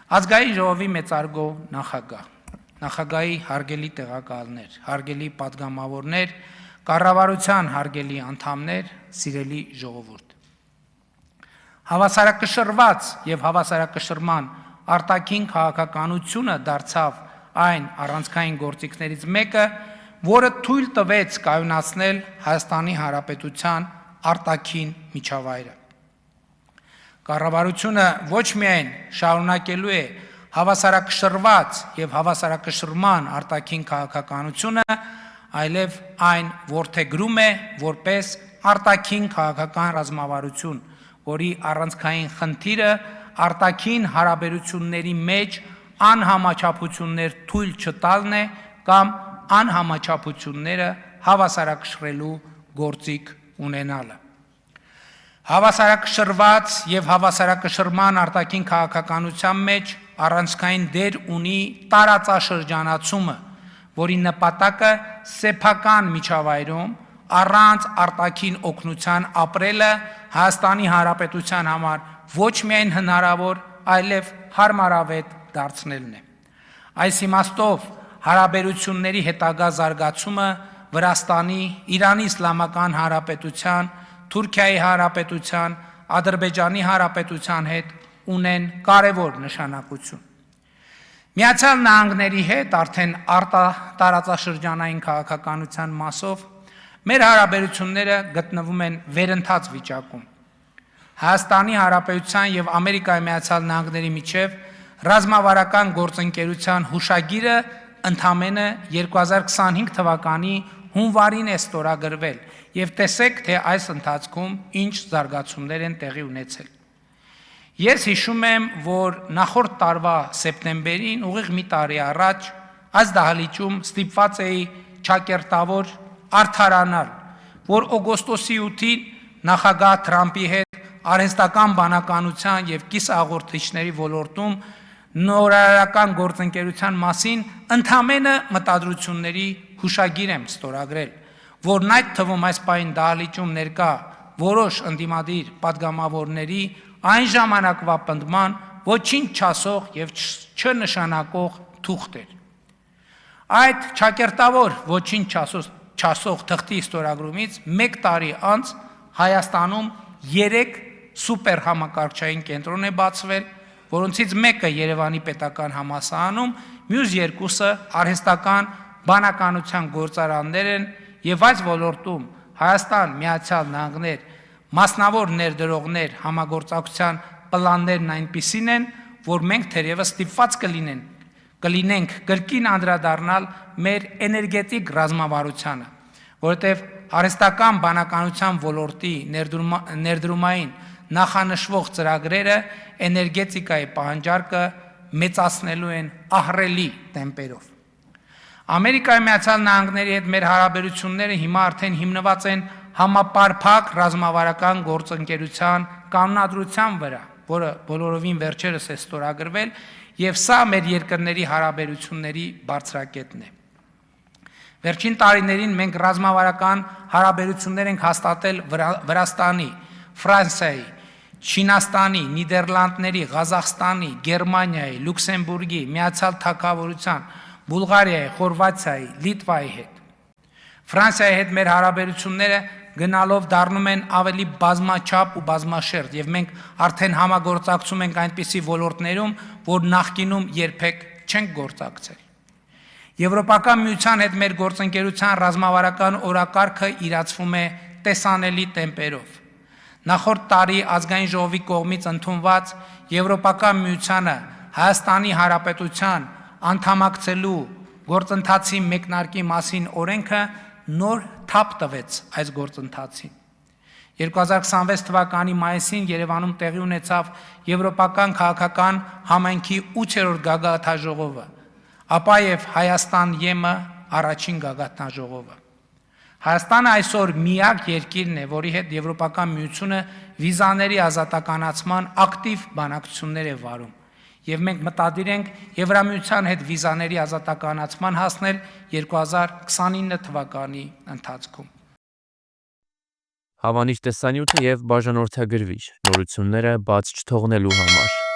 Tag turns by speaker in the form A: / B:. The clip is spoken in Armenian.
A: Ազգային ժողովի մեծարգո նախագահ, նախագահի հարգելի տեղակալներ, հարգելի պատգամավորներ, կառավարության հարգելի անդամներ, սիրելի ժողովուրդ։ Հավասարակշռված եւ հավասարակշռման արտաքին քաղաքականությունը դարձավ այն առանցքային գործիքներից մեկը, որը թույլ տվեց կայունացնել Հայաստանի Հանրապետության արտաքին միջավայրը։ Կառավարությունը ոչ միայն շարունակելու է հավասարակշռված եւ հավասարակշռման արտաքին քաղաքականությունը, այլև այն որդեգրում է որպես արտաքին քաղաքական ռազմավարություն, որի առանցքային խնդիրը արտաքին հարաբերությունների մեջ անհամաչափություններ թույլ չտալն է կամ անհամաչափությունները հավասարակշռելու գործիք ունենալը։ Հավասարակշռված եւ հավասարակշռման արտաքին քաղաքականության մեջ առանցքային դեր ունի տարածաշրջանացումը, որի նպատակը սեփական միջավայրում առանց արտաքին օգնության ապրելը Հայաստանի Հանրապետության համար ոչ միայն հնարավոր, այլև հարմարավետ դարձնելն է։ Այս իմաստով հարաբերությունների հետագա զարգացումը Վրաստանի, Իրանի Իսլամական Հանրապետության, Թուրքիայի Հանրապետության, Ադրբեջանի Հանրապետության հետ ունեն կարևոր նշանակություն։ Միացյալ Նահանգների հետ արդեն տարածաշրջանային քաղաքականության մասով մեր հարաբերությունները գտնվում են վերընթաց վիճակում։ Հայաստանի Հանրապետության եւ Ամերիկայի Միացյալ Նահանգների միջև ռազմավարական գործընկերության հուշագիրը ընդամենը 2025 թվականի հունվարին է ստորագրվել եւ տեսեք, թե այս ընթացքում ինչ զարգացումներ են տեղի ունեցել։ Ես հիշում եմ, որ նախորդ տարվա սեպտեմբերին, ուղիղ մի տարի առաջ, այս դահլիճում ստիպված էի ճակերտավոր արդարանալ, որ օգոստոսի 8-ին նախագահ Թրամփի հետ արհեստական բանականության եւ կիսաղորդիչների ոլորտում նորարարական գործընկերության մասին ընդամենը մտադրությունների հուշագիր եմ ստորագրել, որն այդ թվում այս պահին դահլիճում ներկա որոշ ընդդիմադիր պատգամավորների այն ժամանակվա պնդման ոչինչ չասող եւ չնշանակող թուղթ էր։ Այդ ճակերտավոր ոչինչ չասող թղթի ստորագրումից 1 տարի անց Հայաստանում 3 սուպեր համակարգչային կենտրոն է բացվել, որոնցից մեկը Երևանի պետական համալսարանում, մյուս երկուսը արհեստական բանականության գործարաններ են եւ այս ոլորտում Հայաստան, Միացյալ Նահանգներ, մասնավոր ներդրողներ համագործակցության պլաններն այնպիսին են, որ մենք թերևս ստիպված կլինենք կրկին անդրադառնալ մեր էներգետիկ ռազմավարությանը, որովհետև արհեստական բանականության ոլորտի ներդրումային նախանշվող ծրագրերը էներգետիկայի պահանջարկը մեծացնելու են ահռելի տեմպերով։ Ամերիկայի Միացյալ Նահանգների հետ մեր հարաբերությունները հիմա արդեն հիմնված են համապարփակ ռազմավարական գործընկերության կանոնադրության վրա, որը բոլորովին վերջերս է ստորագրվել, եւ սա մեր երկրների հարաբերությունների բարձրակետն է։ Վերջին տարիներին մենք ռազմավարական հարաբերություններ ենք հաստատել Վրաստանի, Ֆրանսիայի, Չինաստանի, Նիդերլանդների, Ղազախստանի, Գերմանիայի, Լյուքսեմբուրգի, Միացյալ Թագավորության, Բուլղարիայի, Խորվաթիայի, Լիտվայի հետ։ Ֆրանսիայի հետ մեր հարաբերությունները գնալով դառնում են ավելի բազմաչափ ու բազմաշերտ եւ մենք արդեն համագործակցում ենք այնպիսի ոլորտներում, որ նախկինում երբեք չենք գործակցել։ Եվրոպական միության հետ մեր գործընկերության ռազմավարական օրակարգը իրացվում է տեսանելի տեմպերով։ Նախորդ տարի ազգային ժողովի կողմից ընդունված Եվրոպական միությանը Հայաստանի Հանրապետության անդամակցելու գործընթացի մեկնարկի մասին օրենքը նոր թափ տվեց այս գործընթացին։ 2026 թվականի մայիսին Երևանում տեղի ունեցավ Եվրոպական քաղաքական համայնքի 8-րդ գագաթնաժողովը, ապա եւ Հայաստան-ԵՄ առաջին գագաթնաժողովը։ Հայաստանը այսօր միակ երկիրն է, որի հետ Եվրոպական միությունը վիզաների ազատականացման ակտիվ բանակցություններ է վարում, եւ մենք մտադիր ենք Եվրամիության հետ վիզաների ազատականացման հասնել 2029 թվականի ընթացքում։
B: Հավանիչ տեսանյութը եւ բաժանորդագրվիչ նորությունները բաց չթողնելու համար։